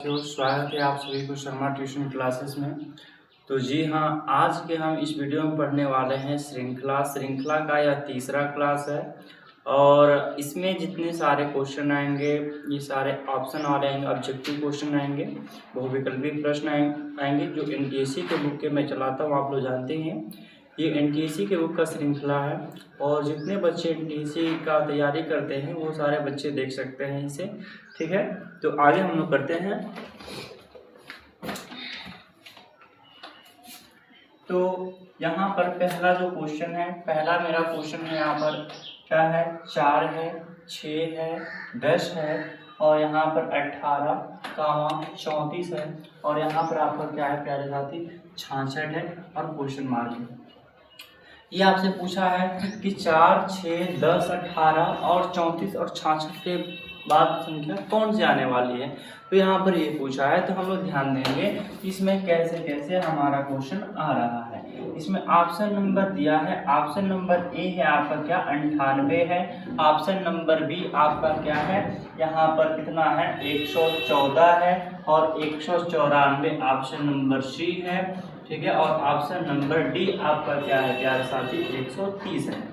स्वागत है आप सभी को शर्मा ट्यूशन क्लासेस में। तो जी हाँ, आज के हम इस वीडियो में पढ़ने वाले हैं श्रृंखला का यह तीसरा क्लास है। और इसमें जितने सारे क्वेश्चन आएंगे ये सारे ऑप्शन वाले आएंगे, ऑब्जेक्टिव क्वेश्चन आएंगे, बहुविकल्पी प्रश्न आएंगे जो एनटीएससी के बुक के मैं चलाता हूँ, आप लोग जानते हैं ये एनटीएससी के बुक का श्रृंखला है। और जितने बच्चे एनटीएससी का तैयारी करते हैं वो सारे बच्चे देख सकते हैं इसे, ठीक है। तो आगे हम लोग करते हैं। तो यहाँ पर पहला जो क्वेश्चन है, पहला मेरा क्वेश्चन है, यहाँ पर क्या है, 4 है, 6 है, 10 है और यहाँ पर 18, 34 है और यहाँ पर आपका क्या है प्यारे साथी, 66 है और क्वेश्चन मार्क है। ये आपसे पूछा है कि 4, 6, 10, 18 और 34 और 66 के बाद संख्या कौन सी आने वाली है। तो यहाँ पर ये पूछा है, तो हम लोग ध्यान देंगे इसमें कैसे कैसे हमारा क्वेश्चन आ रहा है। इसमें ऑप्शन नंबर दिया है, ऑप्शन नंबर ए है आपका क्या 98 है, ऑप्शन नंबर बी आपका क्या है, यहाँ पर कितना है 114 है और 194 ऑप्शन नंबर सी है, ठीक है। और ऑप्शन नंबर डी आपका क्या है प्यारे साथी 130 है।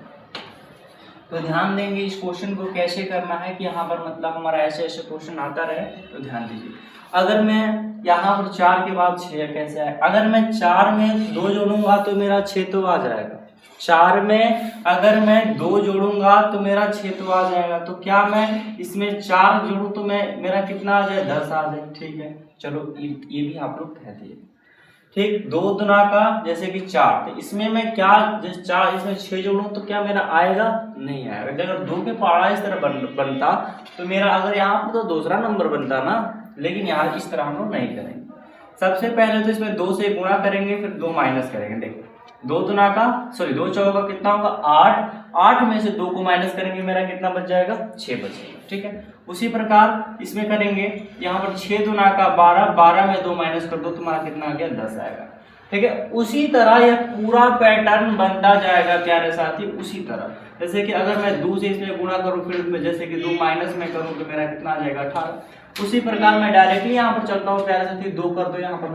तो ध्यान देंगे इस क्वेश्चन को कैसे करना है कि यहाँ पर मतलब हमारा ऐसे ऐसे क्वेश्चन आता रहे। तो ध्यान दीजिए, अगर मैं यहाँ पर 4 के बाद 6 कैसे है, अगर मैं 4 में 2 जोड़ूंगा तो मेरा 6 तो आ जाएगा। 4 में अगर मैं 2 जोड़ूंगा तो मेरा 6 तो आ जाएगा। तो क्या मैं इसमें 4 जोड़ूं तो मेरा कितना आ जाए 10 आ जाए, ठीक है। चलो ये भी आप लोग कह दिए, ठीक। 2 दुना का जैसे कि 4, तो इसमें मैं क्या जैसे 4 इसमें 6 जोड़ूं तो क्या मेरा आएगा, नहीं आएगा। अगर 2 के पहाड़ा इस तरह बनता तो मेरा अगर यहाँ पर तो दूसरा नंबर बनता ना, लेकिन यहाँ इस तरह हम लोग नहीं करेंगे। सबसे पहले तो इसमें 2 से गुणा करेंगे, फिर 2 माइनस करेंगे। देखिए 2 चौका कितना होगा 8, 8 में से 2 को माइनस करेंगे, मेरा कितना बच जाएगा 6 बचेगा, ठीक है। उसी प्रकार इसमें करेंगे, यहाँ पर 6 दूना का 12, 12 में 2 माइनस कर दो तुम्हारा कितना आ गया 10 आएगा, ठीक है। उसी तरह यह पूरा पैटर्न बनता जाएगा प्यारे साथी। उसी तरह जैसे कि अगर मैं 2 से इसमें गुणा करूँ, फिर जैसे कि 2 माइनस में करूँ तो मेरा कितना आ जाएगा 18। उसी प्रकार मैं डायरेक्टली यहाँ पर चलता हूँ प्यारे साथी, 2 कर दो यहाँ पर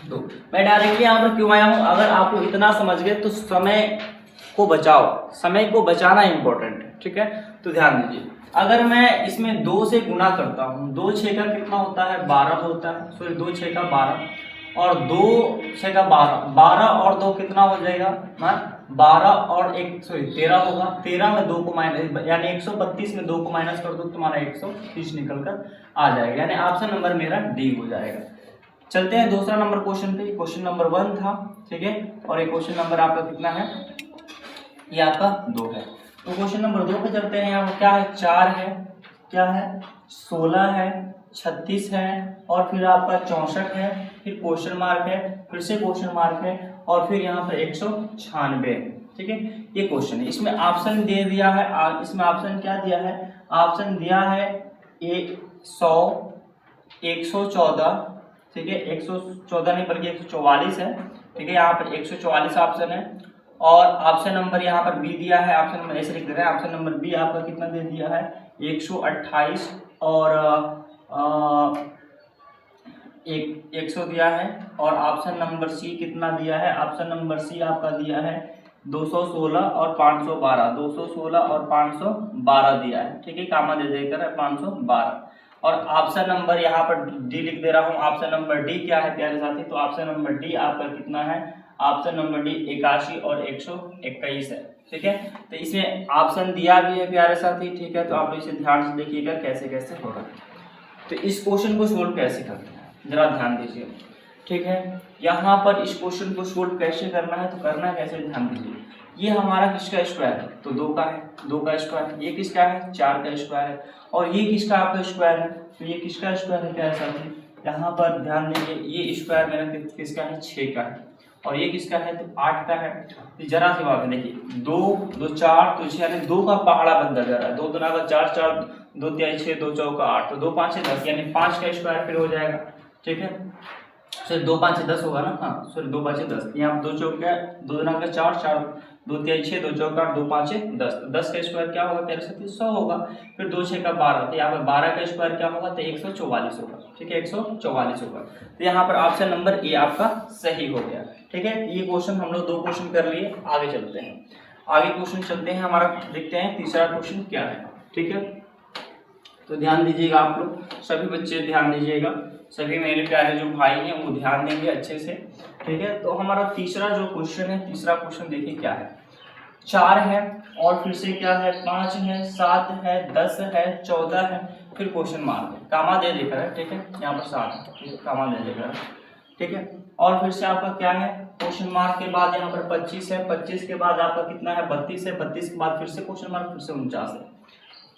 2। मैं डायरेक्टली यहाँ पर क्यों आया हूँ, अगर आप लोग इतना समझ गए तो समय को बचाओ, समय को बचाना इंपॉर्टेंट है, ठीक है। तो ध्यान दीजिए, अगर मैं इसमें 2 से गुणा करता हूँ, 2 6 का कितना होता है 12 होता है, सॉरी 2 6 का 12 और 2 6 का 12, 12 और 2 कितना हो जाएगा 12 और 1 सॉरी 13 होगा। 13 में 2 को माइनस यानी 132 में 2 को माइनस कर दो तुम्हारा 130 निकल कर आ जाएगा, यानी ऑप्शन नंबर मेरा डी हो जाएगा। चलते हैं दूसरा नंबर क्वेश्चन पे। क्वेश्चन नंबर 1 था, ठीक है, और ये क्वेश्चन नंबर आपका कितना है, ये आपका 2 है। तो क्वेश्चन नंबर 2 पे चलते हैं। यहाँ पर क्या है 4 है, क्या है 16 है, 36 है और फिर आपका 64 है, फिर क्वेश्चन मार्क है, फिर से क्वेश्चन मार्क है और फिर यहाँ पर 196, ठीक है। ये क्वेश्चन है, इसमें ऑप्शन दे दिया है, इसमें ऑप्शन क्या दिया है, ऑप्शन दिया है 100, 114, ठीक है, 114 नहीं बल्कि 144 है, ठीक है। यहाँ पर 144 ऑप्शन है और ऑप्शन नंबर यहाँ पर बी दिया है, ऑप्शन नंबर ऐसे लिख दे रहे हैं, ऑप्शन नंबर बी आपका कितना दे दिया है 128 और 100 दिया है और ऑप्शन नंबर सी कितना दिया है, ऑप्शन नंबर सी आपका दिया है 216 और 512, 216 और 512 दिया है, ठीक है, कामा दे देकर 512 और ऑप्शन नंबर यहाँ पर डी लिख दे रहा हूँ। ऑप्शन नंबर डी क्या है प्यारे साथी, तो ऑप्शन नंबर डी आपका कितना है, ऑप्शन नंबर डी 81 और 121 है, ठीक है। तो इसमें ऑप्शन दिया भी है प्यारे साथी, ठीक है। तो आप इसे ध्यान से देखिएगा कैसे कैसे हो रहा है। तो इस क्वेश्चन को सोल्व कैसे करते हैं जरा ध्यान दीजिए, ठीक है। यहाँ पर इस क्वेश्चन को सोल्व कैसे करना है, तो करना कैसे ध्यान दीजिए। ये हमारा किसका स्क्वायर है, तो 2 का है, 2 का स्क्वायर है। ये किसका है 4 का स्क्वायर है और ये किसका आपका स्क्वायर है, तो ये किसका स्क्वायर है प्यारे साथी। यहाँ पर ध्यान देंगे, ये स्क्वायर मेरा किसका है 6 का है और ये किसका है तो 8 का है। तो जरा सी बात है, देखिए 2 2 4 तो 6 यानी 2 का पहाड़ा बनता जा रहा है, 2 दुना का 4 4 2 3 6 2 चौका 8, तो 2 5 10 यानी 5 का स्क्वायर फिर हो जाएगा, ठीक है। सॉरी 2 5 10 होगा ना, हाँ सॉरी 2 5 10, यहाँ 2 चौका 2 दुना का 4 4 2 तिहाई 6, 2 चौका 8, 2 पाँचे 10। 10 का स्क्वायर क्या होगा प्यारे साथी 100 होगा। फिर 2 6 का 12, तो यहाँ पर 12 का स्क्वायर क्या होगा तो 144 होगा। ठीक है 144 होगा। तो यहाँ पर ऑप्शन नंबर ए आपका सही हो गया। ठीक है ये क्वेश्चन हम लोग 2 क्वेश्चन कर लिए। आगे चलते हैं, आगे क्वेश्चन चलते हैं हमारा, देखते हैं तीसरा क्वेश्चन क्या है। ठीक है तो ध्यान दीजिएगा आप लोग, सभी बच्चे ध्यान दीजिएगा, सभी मेरे प्यारे जो भाई हैं वो ध्यान देंगे अच्छे से। ठीक है तो हमारा तीसरा जो क्वेश्चन है, तीसरा क्वेश्चन देखिए क्या है। 4 है और फिर से क्या है 5 है, 7 है, 10 है, 14 है, फिर क्वेश्चन मार्क है, कामा दे देकर है। ठीक है यहाँ पर 7 है, कामा दे देकर है। ठीक है और फिर से आपका क्या है क्वेश्चन मार्क के बाद यहाँ पर 25 है, 25 के बाद आपका कितना है 32 है, 32 के बाद फिर से क्वेश्चन मार्क, फिर से 49 है।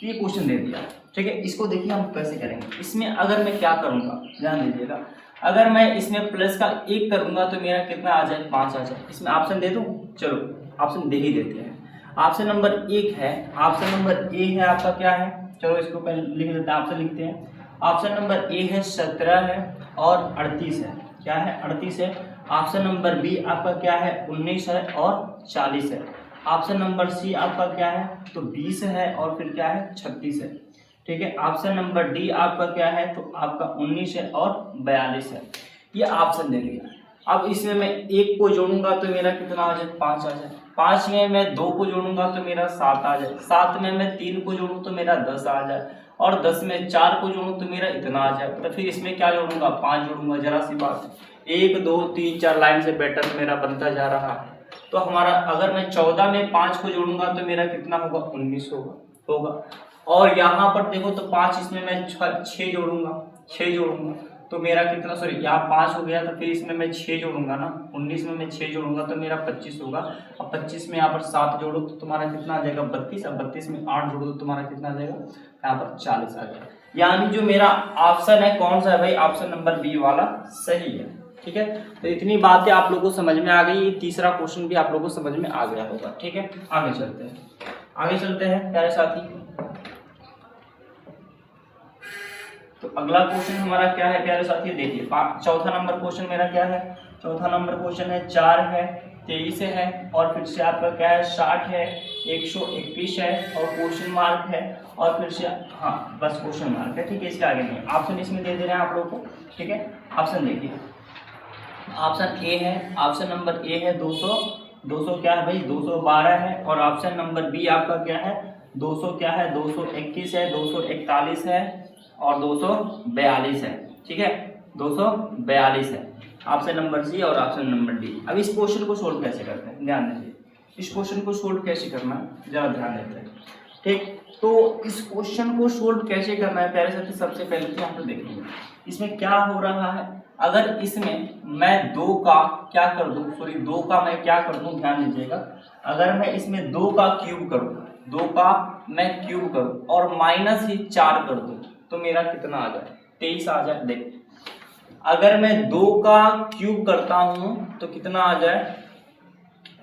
ये क्वेश्चन दे दिया। ठीक है इसको देखिए हम कैसे करेंगे। इसमें अगर मैं क्या करूंगा ध्यान दीजिएगा, अगर मैं इसमें प्लस का 1 करूंगा तो मेरा कितना आ जाए 5 आ जाए। इसमें ऑप्शन दे दूं, चलो ऑप्शन दे ही देते हैं। ऑप्शन नंबर 1 है, ऑप्शन नंबर ए है आपका क्या है, चलो इसको पहले लिख देते हैं, ऑप्शन लिखते हैं। ऑप्शन नंबर ए है 17 है और 38 है, क्या है 38 है। ऑप्शन नंबर बी आपका क्या है 19 है और 40 है। ऑप्शन नंबर सी आपका क्या है तो 20 है और फिर क्या है 36 है। ठीक है ऑप्शन नंबर डी आपका क्या है तो आपका 19 है और 42 है। ये ऑप्शन दे दिया। अब इसमें मैं 1 को जोड़ूंगा तो मेरा कितना आ जाए 5 आ जाए, 5 में मैं 2 को जोड़ूंगा तो मेरा 7 आ जाए, 7 में मैं 3 को जोड़ूँ तो मेरा 10 आ जाए, और 10 में 4 को जोड़ूँ तो मेरा इतना आ जाए। तो फिर इसमें क्या जोड़ूंगा 5 जोड़ूंगा, जरा सी बात, 1 2 3 4 लाइन से पैटर्न मेरा बनता जा रहा है। तो हमारा अगर मैं 14 में 5 को जोड़ूंगा तो मेरा कितना होगा 19 होगा। और यहाँ पर देखो तो 5 इसमें मैं 6 जोड़ूंगा, 6 जोड़ूंगा तो मेरा कितना, सॉरी यहाँ 5 हो गया तो फिर इसमें मैं 6 जोड़ूंगा ना, 19 में मैं 6 जोड़ूंगा तो मेरा 25 होगा। अब 25 में यहाँ पर 7 जोड़ो तो तुम्हारा कितना आ जाएगा 32, अब 32 में 8 जोड़ो तो तुम्हारा कितना आ जाएगा यहाँ पर 40 आ जाएगा। यानी जो मेरा ऑप्शन है कौन सा है भाई, ऑप्शन नंबर बी वाला सही है। ठीक है तो इतनी बातें आप लोगों को समझ में आ गई, तीसरा क्वेश्चन भी आप लोगों को समझ में आ गया होगा। ठीक है आगे चलते हैं, आगे चलते हैं प्यारे साथी। तो अगला क्वेश्चन हमारा क्या है प्यारे साथी, देखिए चौथा नंबर क्वेश्चन मेरा क्या है, चौथा नंबर क्वेश्चन है 4 है, 23 है और फिर से आपका क्या है 60 है, 121 है और क्वेश्चन मार्क है और फिर से हाँ बस क्वेश्चन मार्क है। ठीक है इसके आगे नहीं, ऑप्शन इसमें दे रहे हैं आप लोगों को। ठीक है ऑप्शन देखिए, ऑप्शन ए है, ऑप्शन नंबर ए है 200 क्या है भाई 212 है, और ऑप्शन नंबर बी आपका क्या है 200 क्या है 221 है, 241 है और 242 है। ठीक है 242 है ऑप्शन नंबर सी और ऑप्शन नंबर डी। अब इस क्वेश्चन को सोल्व कैसे करते हैं ध्यान दीजिए, इस क्वेश्चन को सोल्व कैसे करना है जरा ध्यान देते हैं। ठीक तो इस क्वेश्चन को सोल्व कैसे करना है प्यारे साथी, सबसे पहले तो यहाँ पर देखेंगे इसमें क्या हो रहा है। अगर इसमें मैं 2 का क्या कर दूं, सॉरी 2 का मैं क्या कर दूं ध्यान दीजिएगा, अगर मैं इसमें 2 का क्यूब करूं, 2 का मैं क्यूब करूं और माइनस ही 4 कर दूं तो मेरा कितना आ जाए 23 आ जाए। देख अगर मैं 2 का क्यूब करता हूं तो कितना आ जाए,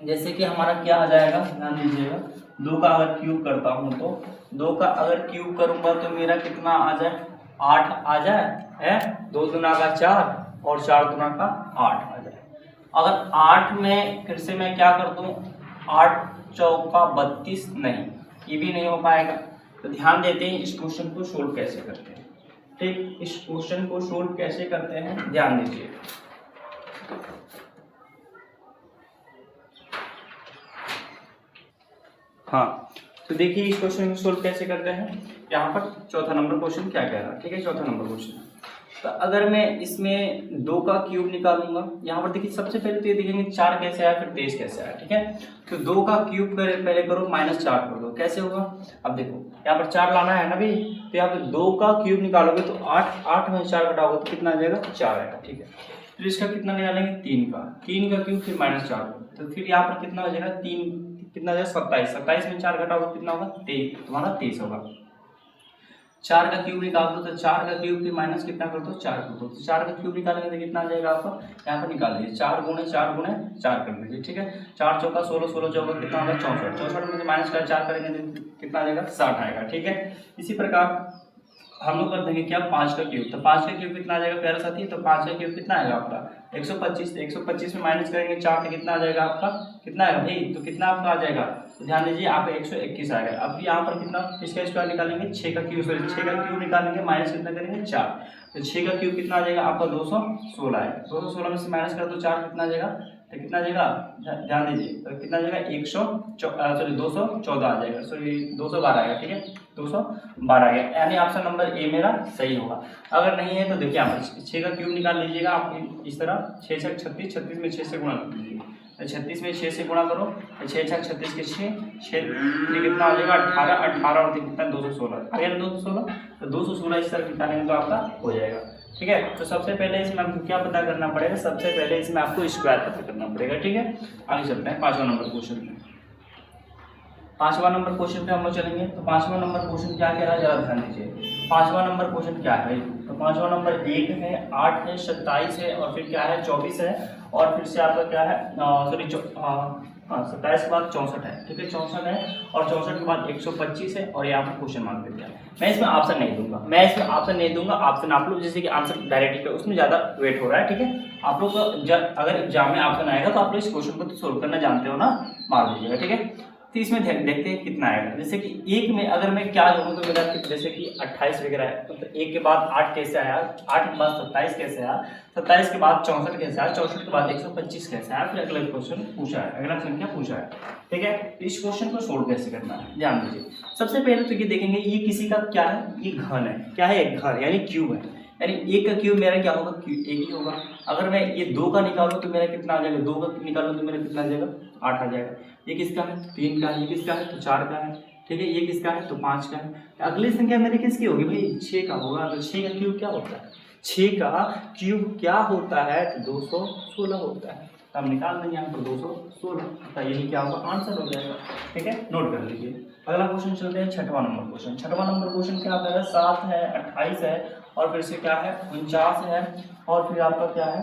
जैसे कि हमारा क्या आ जाएगा ध्यान दीजिएगा, 2 का अगर क्यूब करता हूं तो 2 का अगर क्यूब करूंगा तो मेरा कितना आ जाए 8 आ जाए है, 2 दूना का 4 और 4 दूना का 8 आ जाए। अगर 8 में फिर से मैं क्या कर दूं 8 चौका 32, नहीं ये भी नहीं हो पाएगा। तो ध्यान देते हैं इस क्वेश्चन को सोल्व कैसे करते हैं। ठीक इस क्वेश्चन को सोल्व कैसे करते हैं ध्यान दीजिए। हाँ तो देखिए इस क्वेश्चन को सोल्व कैसे करते हैं। यहाँ पर चौथा नंबर क्वेश्चन क्या कह रहा है, ठीक है चौथा नंबर क्वेश्चन। तो अगर मैं इसमें 2 का क्यूब निकालूंगा, यहाँ पर देखिए सबसे पहले तो ये देखेंगे 4 कैसे आया फिर 23 कैसे आया। ठीक है तो 2 का क्यूब पहले करो -4 कर दो, कैसे होगा। अब देखो यहाँ पर 4 लाना है ना भी, तो यहाँ पर 2 का क्यूब निकालोगे तो 8 में 4 घटाओगे तो कितना आ जाएगा 4 आएगा। ठीक है फिर इसका कितना निकालेंगे 3 का क्यूब फिर -4, तो फिर यहाँ पर कितना हो जाएगा 3 कितना जाएगा 27 में 4 घटाओगे कितना होगा 23, तुम्हारा 23 होगा। 4 का क्यूब निकाल दो तो 4 का क्यूब फिर माइनस कितना कर दो 4 कर दो, तो 4 का क्यूब निकालेंगे तो कितना आ जाएगा आपका, यहाँ पर निकाल दीजिए 4 गुणे 4 कर दीजिए। ठीक है 4 चौका 16, 16 चौका कितना होगा 64, 64 में से -4 करेंगे तो कितना आ जाएगा 60 आएगा। ठीक है इसी प्रकार हम लोग कर देंगे क्या, 5 का क्यूब। तो 5 का क्यूब कितना आ जाएगा प्यारा साथी, तो 5 का क्यूब कितना आएगा आपका 125। 125 में माइनस करेंगे 4 तो कितना आ जाएगा आपका, कितना आएगा भाई, तो कितना आपका आ जाएगा, तो ध्यान दीजिए आपका 121 आ गया। अब यहाँ पर कितना, किसका स्क्वायर निकालेंगे, 6 का क्यूब, सॉरी 6 का क्यूब निकालेंगे, माइनस कितना करेंगे 4, तो 6 का क्यूब कितना आ जाएगा आपका 216 है। 216 में से माइनस कर दो 4 कितना आ जाएगा, तो कितना आ जाएगा, ध्यान दीजिए, तो कितना आ जाएगा 214 आ जाएगा, सॉरी 212 आएगा, ठीक है 212 आ गया, यानी ऑप्शन नंबर ए मेरा सही होगा। अगर नहीं है तो देखिए यहाँ पर 6 का क्यूब निकाल लीजिएगा आप इस तरह, 6 से 36, 36 में 6 से गुणा कर लीजिएगा, 36 में 6 से गुणा करो, 6 छक 36 के 6 कितना हो जाएगा 18, 18 और 3 कितना 216 आ गया 216, तो 216 इस तरह निकालेंगे तो आपका हो जाएगा, ठीक है। तो सबसे पहले इसमें आपको क्या पता करना पड़ेगा, सबसे पहले इसमें आपको स्क्वायर पता करना पड़ेगा, ठीक है। आगे चलते हैं 5वां नंबर क्वेश्चन में। 5वां नंबर क्वेश्चन पे हम लोग चलेंगे। तो 5वां नंबर क्वेश्चन क्या कह रहा है जरा ध्यान दीजिए। 5वां नंबर क्वेश्चन क्या है, तो 5वां नंबर 1 है, 8 है, 27 है और फिर क्या है 24 है और फिर से आपका क्या है सॉरी 27 के बाद 64 है, ठीक है 64 है और 64 के बाद 125 है और यहाँ पर क्वेश्चन मार्क दे दिया। मैं इसमें ऑप्शन नहीं दूंगा, मैं इसमें ऑप्शन नहीं दूंगा, ऑप्शन आप लोग जैसे कि आंसर डायरेक्टली पे उसमें ज़्यादा वेट हो रहा है, ठीक है। आप लोग अगर एग्जाम में ऑप्शन आएगा तो आप लोग इस क्वेश्चन को तो सोल्व करना जानते हो ना, मार दीजिएगा, ठीक है। तो इसमें देखते हैं कितना आएगा। जैसे कि एक में अगर मैं क्या जोड़ूँ तो मेरा जैसे कि 28 वगैरह है, तो एक के बाद 8 कैसे आया, 8 के बाद 27 कैसे आया, 27 के बाद 64 कैसे आया, 64 के बाद 125 कैसे आया, फिर अगला क्वेश्चन पूछा है, अगला संख्या पूछा है, ठीक है। तो इस क्वेश्चन को सोल्व कैसे करना है ध्यान दीजिए। सबसे पहले तो ये देखेंगे ये किसी का क्या है, ये घन है, क्या है एक घन यानी क्यूब है, यानी एक का क्यूब मेरा क्या होगा एक ही होगा। अगर मैं ये 2 का निकालूं तो मेरा कितना आ जाएगा, 2 का निकालूं तो मेरा कितना आ जाएगा 8 आ जाएगा। ये किसका है 3 का, ये किसका है तो 4 का है, ठीक है। ये किसका है तो 5 का है। अगली संख्या मेरी किसकी होगी भाई 6 का होगा। तो 6 का क्यूब क्या होता है, 6 का क्यूब क्या होता है तो 216 होता है। अब निकाल देंगे यहाँ पर 216, तो यही क्या होगा आंसर हो जाएगा, ठीक है नोट कर लीजिए। अगला क्वेश्चन चलते हैं 6वां नंबर क्वेश्चन। 6वां नंबर क्वेश्चन क्या आता है 7 है, 28 है और फिर से क्या है 49 है और फिर आपका क्या है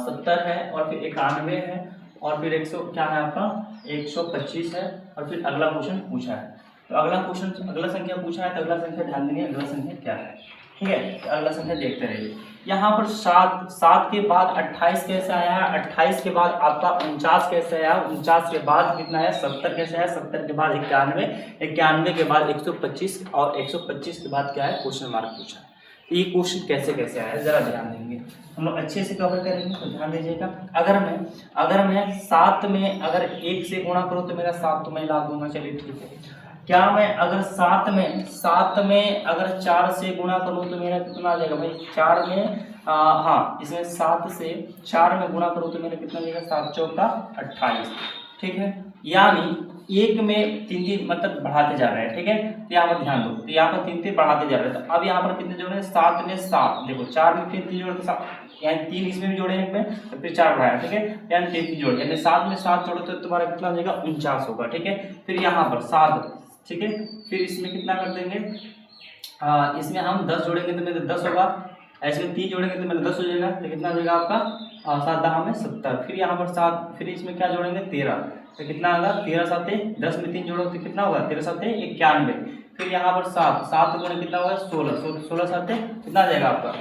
70 है और फिर 91 है और फिर 100 क्या है आपका 125 है और फिर अगला क्वेश्चन पूछा है। तो अगला क्वेश्चन अगला संख्या पूछा है तो अगला संख्या ध्यान देंगे अगला संख्या क्या है, ठीक है। तो अगला संख्या देखते रहिए। यहाँ पर 7 के बाद 28 कैसे आया है, 28 के बाद आपका 49 कैसे आया, 49 के बाद कितना है 70 कैसे आया, 70 के बाद 91, 91 के बाद 125 और 125 के बाद क्या है क्वेश्चन मार्क पूछा है। ये क्वेश्चन कैसे कैसे आया जरा ध्यान देंगे, हम लोग अच्छे से कवर करेंगे तो ध्यान दीजिएगा। अगर मैं 7 में अगर 1 से गुणा करूँ तो मेरा 7 तो मैं ला दूंगा, चलिए ठीक है। क्या मैं अगर 7 में अगर 4 से गुणा करूँ तो मेरा कितना आ जाएगा भाई 4 में हाँ इसमें 7 से 4 में गुणा करूँ तो मेरा कितना जाएगा 7 चौका 28, ठीक है। यानी एक में 3 मतलब बढ़ाते जा रहे हैं, ठीक है। तो यहाँ पर ध्यान दो, तो यहाँ पर 3 बढ़ाते जा रहे हैं। तो अब यहाँ पर कितने जोड़े 7 में 7 देखो 4 में फिर 3 जोड़े 7 यानी 3 इसमें भी जोड़े एक में तो फिर 4 बढ़ाया, ठीक है। यानी 3 जोड़े यानी 7 में 7 जोड़ो तो तुम्हारा कितना हो जाएगा 49 होगा, ठीक है। फिर यहाँ पर 7, ठीक है। फिर इसमें कितना कर देंगे इसमें हम 10 जोड़ेंगे तो मेरे 10 होगा, इसमें 3 जोड़ेंगे तो मेरे 10 हो जाएगा। तो कितना हो जाएगा आपका 7 10 में 70। फिर यहाँ पर 7 फिर इसमें क्या जोड़ेंगे 13 तो कितना होगा 13 7 10 में 3 जोड़ो तो कितना होगा 13 7 91। फिर यहाँ पर 7 गुणे कितना होगा 16 7 कितना आ जाएगा आपका।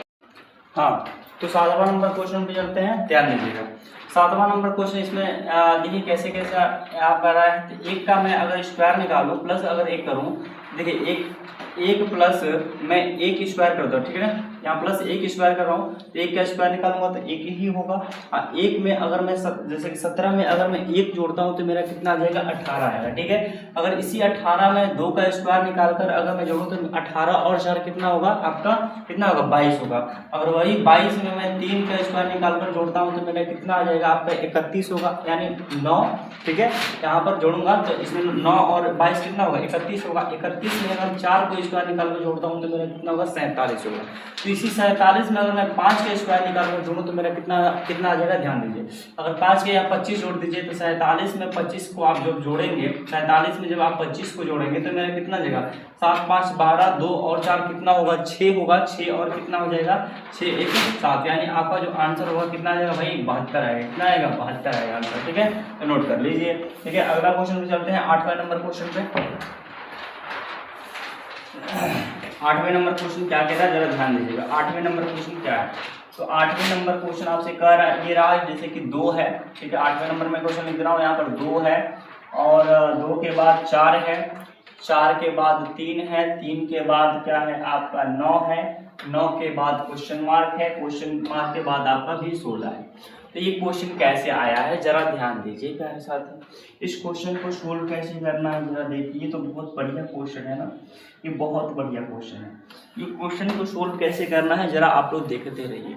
हाँ तो 7वां नंबर क्वेश्चन पे चलते हैं, ध्यान दीजिएगा। 7वां नंबर क्वेश्चन इसमें देखिए कैसे कैसे आप कर रहा है। तो 1 का मैं अगर स्क्वायर निकालूं प्लस अगर 1 करूं, देखिए 1 प्लस मैं 1 स्क्वायर कर दूँ, ठीक है ना। यहाँ प्लस 1 स्क्वायर कर रहा हूँ तो 1 का स्क्वायर निकालूंगा तो 1 ही होगा। 1 में अगर मैं जैसे कि 17 में अगर मैं 1 जोड़ता हूँ तो मेरा कितना आ जाएगा 18 आएगा, ठीक है। अगर इसी 18 में 2 का स्क्वायर निकालकर अगर मैं जोड़ूँ तो 18 और 4 कितना होगा आपका कितना होगा 22 होगा। अगर वही 22 में मैं 3 का स्क्वायर निकालकर जोड़ता हूँ तो मेरा कितना आ जाएगा आपका 31 होगा यानी 9, ठीक है। यहाँ पर जोड़ूंगा तो इसमें 9 और 22 कितना होगा 31 होगा। 31 में अगर 4 को स्क्वायर निकालकर जोड़ता हूँ तो मेरा कितना होगा 47 होगा। तो इसी 47 में अगर मैं 5 का स्क्वायर निकालकर जोड़ूँ तो मेरा कितना आ जाएगा ध्यान दीजिए। अगर 5 के या 25 जोड़ दीजिए तो 47 में 25 को आप जब जोड़ेंगे 47 में जब आप 25 को जोड़ेंगे तो मेरा कितना जाएगा 7 5 12 2 और 4 कितना होगा 6 होगा। 6 और कितना हो जाएगा 6 1 7 यानी आपका जो आंसर होगा कितना आ जाएगा भाई 72 आएगा। कितना आएगा 72 आएगा आंसर, ठीक है। तो नोट कर लीजिए, ठीक है। अगला क्वेश्चन पे चलते हैं 8वां नंबर क्वेश्चन पे। 8वें नंबर क्वेश्चन क्या कह रहा है, जरा ध्यान दीजिएगा। 8वें नंबर क्वेश्चन क्या है, तो 8वें नंबर क्वेश्चन आपसे कह रहा है, ये रहा जैसे कि 2 है, ठीक है। 8वें नंबर में क्वेश्चन लिख रहा हूँ, यहाँ पर 2 है और 2 के बाद 4 है, 4 के बाद 3 है, 3 के बाद क्या है आपका 9 है, 9 के बाद क्वेश्चन मार्क है, क्वेश्चन मार्क के बाद आपका भी 16 है। तो ये क्वेश्चन कैसे आया है जरा ध्यान दीजिए प्यारे साथी। इस क्वेश्चन को सोल्व कैसे करना है जरा देखिए। ये तो बहुत बढ़िया क्वेश्चन है ना, ये बहुत बढ़िया क्वेश्चन है। ये क्वेश्चन को सोल्व कैसे करना है जरा आप लोग देखते रहिए।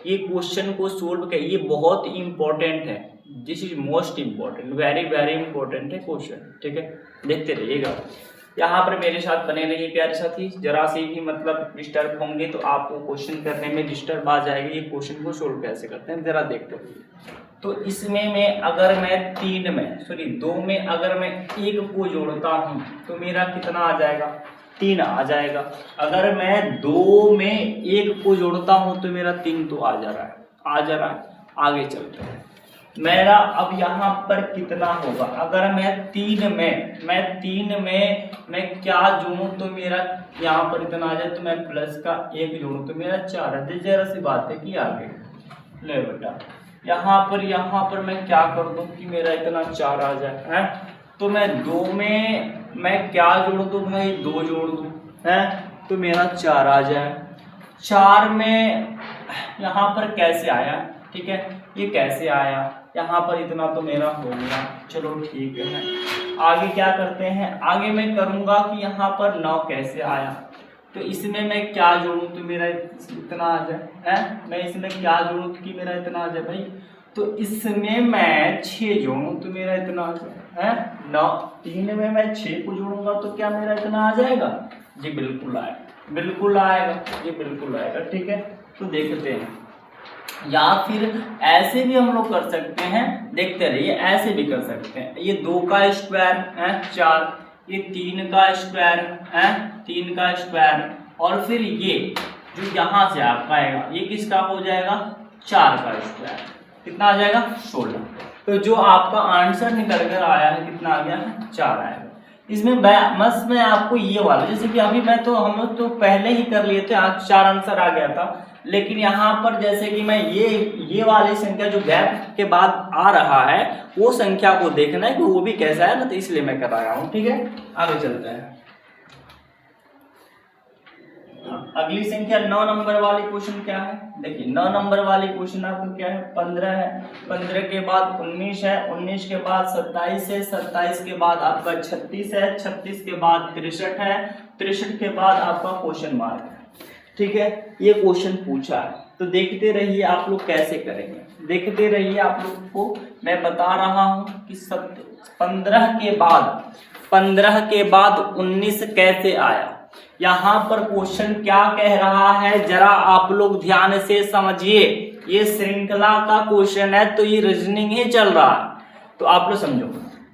ये क्वेश्चन को सोल्व कर, ये बहुत इंपॉर्टेंट है, this is most important, very very important है क्वेश्चन, ठीक है। देखते रहिएगा, यहाँ पर मेरे साथ बने रहिए प्यारे साथी। जरा से भी मतलब डिस्टर्ब होंगे तो आपको क्वेश्चन करने में डिस्टर्ब आ जाएगी। ये क्वेश्चन को सोल्व कैसे करते हैं जरा देखते रहिए। तो इसमें मैं अगर मैं 2 में अगर मैं 1 को जोड़ता हूँ तो मेरा कितना आ जाएगा, 3 आ जाएगा। अगर मैं 2 में 1 को जोड़ता हूँ तो मेरा 3 तो आ जा रहा है। आगे चलते हैं, मेरा अब यहाँ पर कितना होगा, अगर मैं 3 में मैं क्या जोड़ूं तो मेरा यहाँ पर इतना आ जाए, तो मैं प्लस का 1 जोड़ूं तो मेरा 4 है। जरा सी बात है कि आगे ले बेटा, यहाँ पर मैं क्या कर दूं कि मेरा इतना 4 आ जाए, है। तो मैं 2 में मैं क्या जोड़ दूं भाई, 2 जोड़ दूं, है, तो मेरा 4 आ जाए। 4 में यहाँ पर कैसे आया, ठीक है, ये कैसे आया, यहाँ पर इतना तो मेरा हो गया, चलो ठीक है। आगे क्या करते हैं, आगे मैं करूँगा कि यहाँ पर 9 कैसे आया, तो इसमें मैं क्या जोड़ूँ तो मेरा इतना आ जाए, है। मैं इसमें क्या जोड़ूँ कि मेरा इतना आ जाए भाई, तो इसमें मैं 6 जोड़ूँ तो मेरा इतना आ जाए, है। 9 3 में मैं 6 को जोड़ूंगा तो क्या मेरा इतना आ जाएगा, जी बिल्कुल आएगा, बिल्कुल आएगा, ये बिल्कुल आएगा, ठीक है। तो देखते हैं, या फिर ऐसे भी हम लोग कर सकते हैं, देखते रहिए, ऐसे भी कर सकते हैं। ये 2 का स्क्वायर है 4, ये 3 का स्क्वायर है 3 का स्क्वायर, और फिर ये जो यहाँ से आपका आएगा ये किसका हो जाएगा, 4 का स्क्वायर, कितना आ जाएगा 16। तो जो आपका आंसर निकल कर आया है कितना आ गया है, 4 आएगा। इसमें बस मैं आपको ये वाला, जैसे कि अभी मैं तो हम लोग तो पहले ही कर लिए थे, आज 4 आंसर आ गया था, लेकिन यहाँ पर जैसे कि मैं ये वाली संख्या जो गैप के बाद आ रहा है वो संख्या को देखना है कि वो भी कैसा है ना, तो इसलिए मैं कर रहा हूँ, ठीक है। आगे चलते हैं, अगली संख्या 9 नंबर वाली क्वेश्चन क्या है, देखिए 9 नंबर वाली क्वेश्चन आपको क्या है, 15 है, 15 के बाद 19 है, 19 के बाद 27 है, 27 के बाद आपका 36 है, 36 के बाद 63 है, 63 के बाद आपका क्वेश्चन मार्क है, ठीक है। ये क्वेश्चन पूछा है, तो देखते रहिए आप लोग कैसे करेंगे, देखते रहिए। आप लोग को मैं बता रहा हूँ कि 15 के बाद 19 कैसे आया। यहाँ पर क्वेश्चन क्या कह रहा है जरा आप लोग ध्यान से समझिए, ये श्रृंखला का क्वेश्चन है, तो ये रीजनिंग ही चल रहा है, तो आप लोग समझो।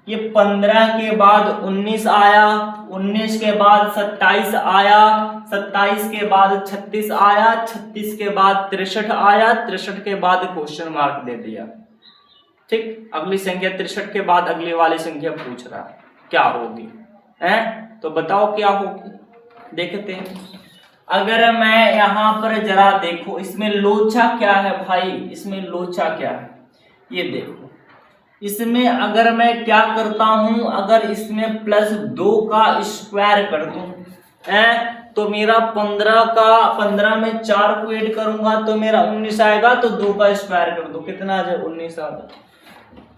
ये 15 के बाद 19 आया, 19 के बाद 27 आया, 27 के बाद 36 आया, 36 के बाद 63 आया, 63 के बाद क्वेश्चन मार्क दे दिया, ठीक। अगली संख्या 63 के बाद अगली वाली संख्या पूछ रहा है क्या होगी, है, तो बताओ क्या होगी, देखते हैं। अगर मैं यहाँ पर जरा देखो, इसमें लोचा क्या है भाई, इसमें लोचा क्या है, ये देखो। इसमें अगर मैं क्या करता हूं, अगर इसमें +2 का स्क्वायर कर दूं, तो मेरा 15 में 4 को ऐड करूंगा तो मेरा 19 आएगा, तो 2 का स्क्वायर कर दो कितना आ जाए, 19 आ जाए।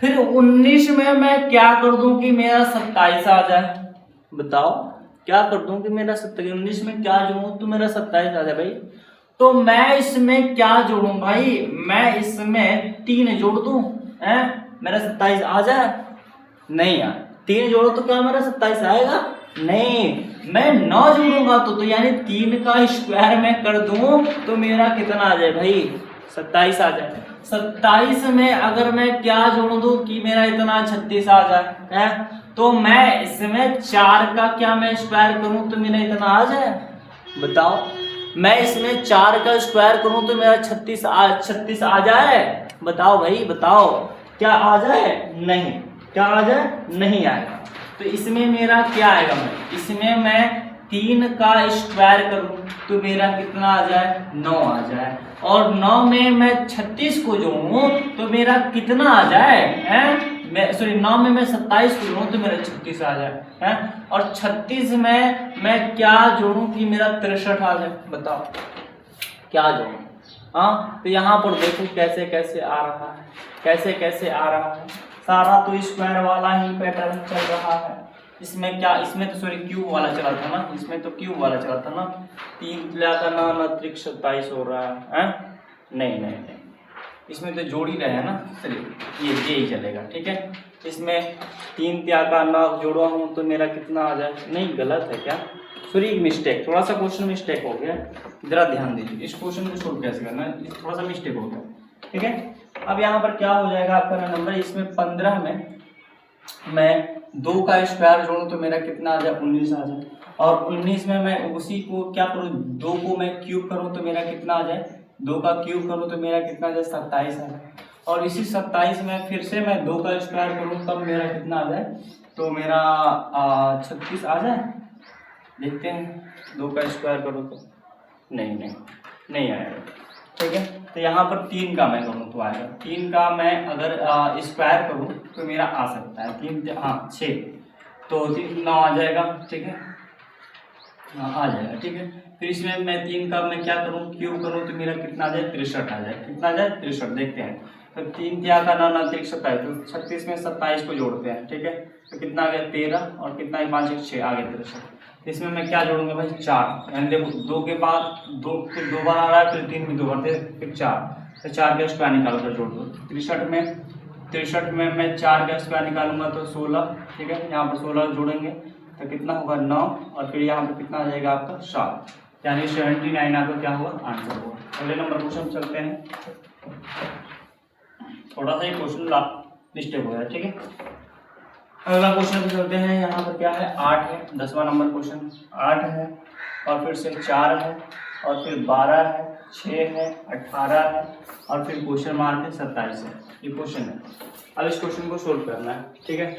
फिर 19 में मैं क्या कर दूं कि मेरा 27 आ जाए, बताओ क्या कर दूं कि मेरा 19 में क्या जोड़ूं तो मेरा 27 आ जाए भाई। तो मैं इसमें क्या जोड़ूं भाई, मैं इसमें 3 जोड़ दूं, मेरा 27 आ जाए, नहीं यार, 3 जोड़ो तो क्या मेरा 27 आएगा, नहीं, मैं 9 जोड़ूंगा तो यानी 3 का स्क्वायर में कर दूं तो मेरा कितना आ जाए भाई, 27 आ जाए। 27 में अगर मैं क्या जोड़ दूं कि मेरा इतना 36 आ जाए, तो मैं इसमें 4 का क्या मैं स्क्वायर करूं तो मेरा इतना आ जाए, बताओ। मैं इसमें 4 का स्क्वायर करूं तो मेरा 36 आ जाए, बताओ भाई बताओ, क्या आ जाए, नहीं, क्या आ जाए, नहीं आएगा। तो इसमें मेरा क्या आएगा, इसमें मैं 3 का स्क्वायर करूं तो मेरा कितना आ जाए, 9 आ जाए। और 9 में मैं 36 को जोड़ूं तो मेरा कितना आ जाए, हैं? मैं सॉरी 9 में मैं 27 को जोड़ूं तो मेरा 36 आ जाए, हैं? और 36 में मैं क्या जोड़ूं कि मेरा 63 आ जाए, बताओ क्या जोड़ूं? हाँ, तो यहाँ पर देखो कैसे कैसे आ रहा है, कैसे कैसे आ रहा है, सारा तो स्क्वायर वाला ही पैटर्न चल रहा है। इसमें क्या, इसमें तो सॉरी क्यूब वाला चला था ना, इसमें तो क्यूब वाला चला था ना, 3 का नाम अतिरिक्त 27 हो रहा है, नहीं नहीं नहीं, इसमें तो जोड़ ही रहे हैं ना, चलिए ये ही चलेगा, ठीक है। इसमें 3 का 9 जोड़ा हूँ तो मेरा कितना आ जाए, नहीं गलत है क्या, सॉरी एक मिस्टेक, थोड़ा सा क्वेश्चन मिस्टेक हो गया, जरा ध्यान दीजिए, इस क्वेश्चन को सोल्व कैसे करना है, थोड़ा सा मिस्टेक हो गया, ठीक है। अब यहाँ पर क्या हो जाएगा आपका नंबर, इसमें 15 में मैं 2 का स्क्वायर जोड़ूं तो मेरा कितना आ जाए, 19 आ जाए। और 19 में मैं उसी को क्या करूं, 2 को मैं क्यूब करूं तो मेरा कितना आ जाए, 2 का क्यूब करूं तो मेरा कितना आ जाए, 27 आ जाए। और इसी 27 में फिर से मैं 2 का स्क्वायर करूं तब मेरा कितना आ जाए, तो मेरा 36 आ जाए। देखते हैं 2 का स्क्वायर करूं तो नहीं आएगा, ठीक है। तो यहाँ पर 3 का मैं करूँ तो आएगा, 3 का मैं अगर स्क्वायर करूँ तो मेरा आ सकता है 3 हाँ 6, तो 3 9 आ जाएगा, ठीक है, हाँ आ जाएगा, ठीक है। फिर इसमें मैं 3 का मैं क्या करूँ, क्यूब करूँ तो मेरा कितना आ जाए, 63 आ जाए, कितना आ जाए, 63। देखते हैं तो 3 का 9 9 3 27, तो 36 में 27 को जोड़ते हैं, ठीक है, तो कितना आ गया 13 और कितना 5 6 आ गया 63। इसमें मैं क्या जोड़ूंगा भाई, 4, यानी देखो 2 के बाद 2 फिर 2 बार आ रहा है, फिर 3 में 2 बार, फिर 4, तो 4 का स्क्वायर निकालो तो जोड़ दो, 63 में मैं 4 का स्क्वायर निकालूंगा तो 16, ठीक है, यहाँ पर 16 जोड़ेंगे तो कितना होगा 9, और फिर यहाँ पर कितना आ जाएगा आपका 7, यानी 79 आपका क्या हुआ, आंसर हुआ। अगले नंबर क्वेश्चन चलते हैं, थोड़ा सा ही क्वेश्चन मिस्टेक हो गया, ठीक है। अगला क्वेश्चन पे चलते हैं, यहाँ पर क्या है, 8 है, 10वां नंबर क्वेश्चन, 8 है और फिर से 4 है और फिर 12 है, 6 है, 18 है और फिर क्वेश्चन मार्क है 27 है, ये क्वेश्चन है। अब इस क्वेश्चन को सोल्व करना है, ठीक है,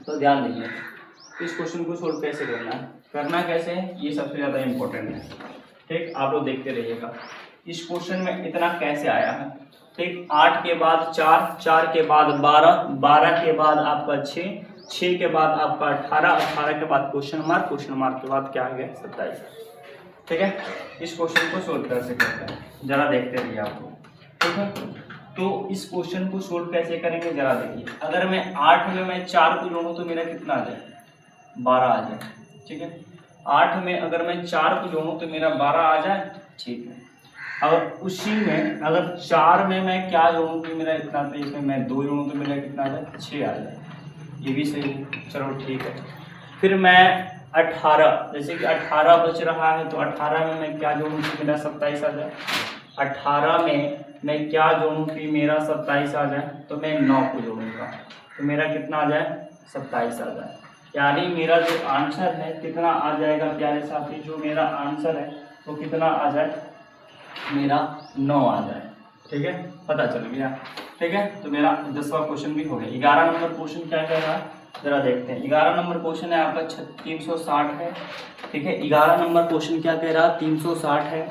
तो ध्यान दीजिए इस क्वेश्चन को सोल्व कैसे करना कैसे है, ये सबसे ज़्यादा इम्पोर्टेंट है, ठीक, आप लोग देखते रहिएगा। इस क्वेश्चन में इतना कैसे आया है, ठीक, 8 के बाद 4, 4 के बाद 12, 12 के बाद आपका 6, 6 के बाद आपका 18, 18 के बाद क्वेश्चन मार्क के बाद क्या आ गया, 27, ठीक है। इस क्वेश्चन को सोल्व कैसे करते हैं जरा देखते रहिए आप लोग, ठीक है। तो इस क्वेश्चन को सोल्व कैसे करेंगे जरा देखिए, अगर मैं 8 में मैं 4 को जोड़ूँ तो मेरा कितना आ जाए, 12 आ जाए, ठीक है। 8 में अगर मैं 4 को जोड़ूँ तो मेरा 12 आ जाए, ठीक है। और उसी में अगर 4 में मैं क्या जोड़ूँ तो मेरा इतना, तो इसमें मैं 2 जोड़ूँ तो मेरा कितना आ जाए, 6 आ जाए, ये भी सही है, चलो ठीक है। फिर मैं 18, जैसे कि 18 बच रहा है तो 18 में मैं क्या जोड़ूँ कि मेरा 27 आ जाए, 18 में मैं क्या जोड़ूँ कि मेरा 27 आ जाए, तो मैं 9 को जोड़ूँगा तो मेरा कितना आ जाए, 27 आ जाए, यानी मेरा जो आंसर है कितना आ जाएगा प्यारे साथी, जो मेरा आंसर है वो कितना आ जाए, मेरा 9 आ जाए, ठीक है, पता चल गया, ठीक है। तो मेरा 10वां क्वेश्चन भी हो गया। 11 नंबर क्वेश्चन क्या कह रहा है जरा देखते हैं। 11 नंबर क्वेश्चन है आपका 360 है, ठीक है। 11 नंबर क्वेश्चन क्या कह रहा है, 360 है,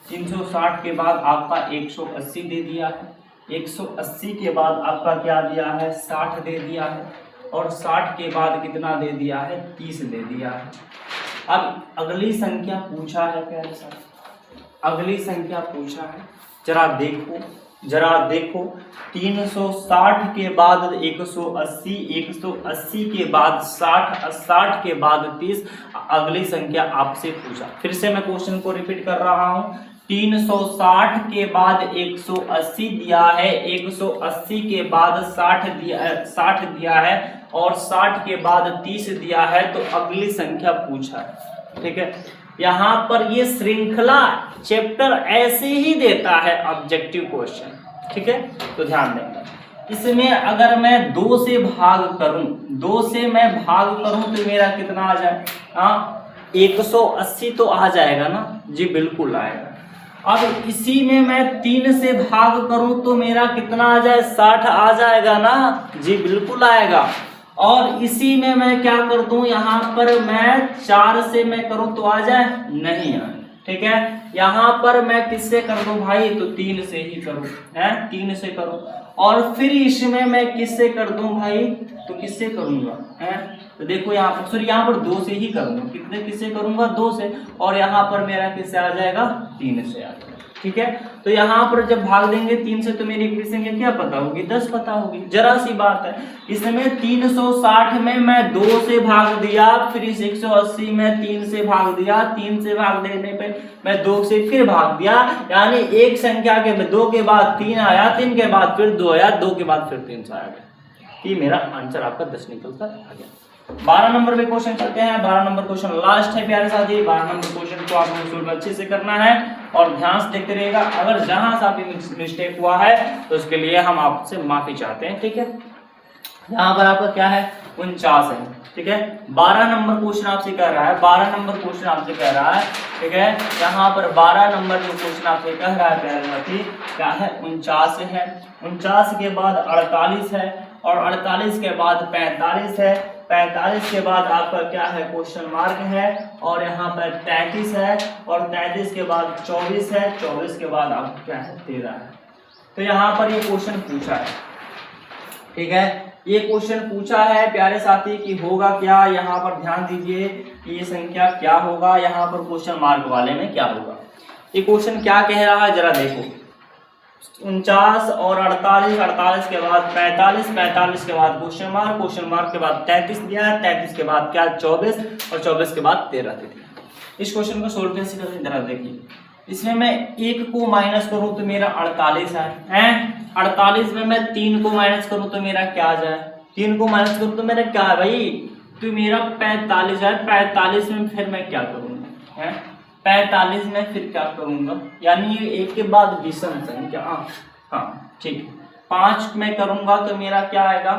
360 के बाद आपका 180 दे दिया है, 180 के बाद आपका क्या दिया है, 60 दे दिया है, और 60 के बाद कितना दे दिया है, 30 दे दिया है। अब अगली संख्या पूछा है प्यारे साथ, अगली संख्या पूछा है, जरा देखो 360 के बाद 180, 180 के बाद 60, 60 के बाद 30, अगली संख्या आपसे पूछा। फिर से मैं क्वेश्चन को रिपीट कर रहा हूँ, 360 के बाद 180 दिया है, 180 के बाद 60 दिया है और 60 के बाद 30 दिया है, तो अगली संख्या पूछा है, ठीक है। यहाँ पर ये श्रृंखला चैप्टर ऐसे ही देता है ऑब्जेक्टिव क्वेश्चन, ठीक है, तो ध्यान देंगे। इसमें अगर मैं 2 से भाग करूं, 2 से मैं भाग करूं तो मेरा कितना आ जाए, 180 तो आ जाएगा ना जी, बिल्कुल आएगा। अब इसी में मैं 3 से भाग करूं तो मेरा कितना आ जाए, 60 आ जाएगा ना जी, बिल्कुल आएगा। और इसी में मैं क्या कर दूं, यहाँ पर मैं 4 से मैं करूं तो आ जाए, नहीं आए, ठीक है। यहाँ पर मैं किससे कर दूं भाई, तो 3 से ही करूं, है 3 से करूं। और फिर इसमें मैं किससे कर दूं भाई, तो किससे करूंगा, है तो देखो यहाँ पर, सॉरी यहाँ पर 2 से ही करूंगा, कितने किससे करूंगा, 2 से। और यहाँ पर मेरा किससे आ जाएगा, 3 से आ जाएगा, ठीक है। तो यहाँ पर जब भाग देंगे 3 से तो मेरी संख्या क्या पता होगी, 10 पता होगी, जरा सी बात है। इसमें 360 में मैं 2 से भाग दिया, फिर इस 180 में 3 से भाग दिया, 3 से भाग देने पे मैं 2 से फिर भाग दिया, यानी एक संख्या के 2 के बाद 3 आया, 3 के बाद फिर 2 आया, 2 के बाद फिर 3 से आया, ये मेरा आंसर आपका 10 निकलता आ गया। 12 नंबर पे क्वेश्चन करते हैं। 12 नंबर क्वेश्चन लास्ट है प्यारे साथी। 12 नंबर क्वेश्चन को आपको सोल्व अच्छे से करना है और ध्यान से देखते रहिएगा। अगर जहां से आपकी मिस्टेक हुआ है तो उसके लिए हम आपसे माफी चाहते हैं, ठीक है। यहाँ पर आपका क्या है, 49 है, ठीक है। 12 नंबर क्वेश्चन आपसे कह रहा है, 12 नंबर क्वेश्चन आपसे कह रहा है, ठीक है। यहाँ पर 12 नंबर जो क्वेश्चन आपसे कह रहा है प्यारे साथी, क्या है, 49 है। 49 के बाद 48 है, और 48 के बाद 45 है, 45 के बाद आपका क्या है, क्वेश्चन मार्क है, और यहाँ पर 33 है, और 33 के बाद 24 है, 24 के बाद आपका क्या है, 13 है। तो यहाँ पर ये क्वेश्चन पूछा है, ठीक है। ये क्वेश्चन पूछा है प्यारे साथी कि होगा क्या, यहाँ पर ध्यान दीजिए कि ये संख्या क्या होगा, यहाँ पर क्वेश्चन मार्क वाले में क्या होगा। ये क्वेश्चन क्या कह रहा है, जरा देखो। 49 और 48, 48 के बाद 45, 45 के बाद क्वेश्चन मार्क के बाद 33 दिया है, 33 के बाद क्या, 24, और 24 के बाद 13 दे दिया। इस क्वेश्चन को सोल्व कैसे करें, जरा देखिए। इसमें मैं 1 को माइनस करूं तो मेरा 48 है, 48 में मैं 3 को माइनस करूं तो मेरा क्या आ जाए, 3 को माइनस करूं तो मेरा क्या है भाई, तो मेरा 45 है। 45 में फिर मैं क्या करूंगा, है 45 में फिर क्या करूंगा, यानी ये एक के बाद विषम संख्या, हाँ ठीक, 5 में करूंगा तो मेरा क्या आएगा,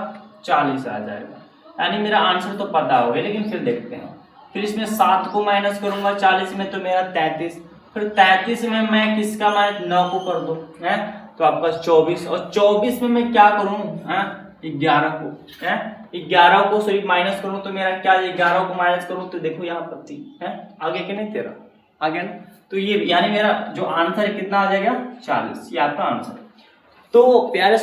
40 आ जाएगा, यानी मेरा आंसर तो पता हो गया। लेकिन फिर देखते हैं, फिर इसमें 7 को माइनस करूंगा 40 में तो मेरा 33, फिर 33 में मैं किसका माइनस 9 को कर दूं, है तो आपका 24, और 24 में मैं क्या करूं, है 11 को, है 11 को सही माइनस करूं तो मेरा क्या, 11 को माइनस करूं तो देखो यहाँ पर 3 है, आगे के नहीं 13 आ गया ना। तो ये यानी मेरा जो आंसर है कितना आ जाएगा, 40, ये आपका आंसर। तो प्यारे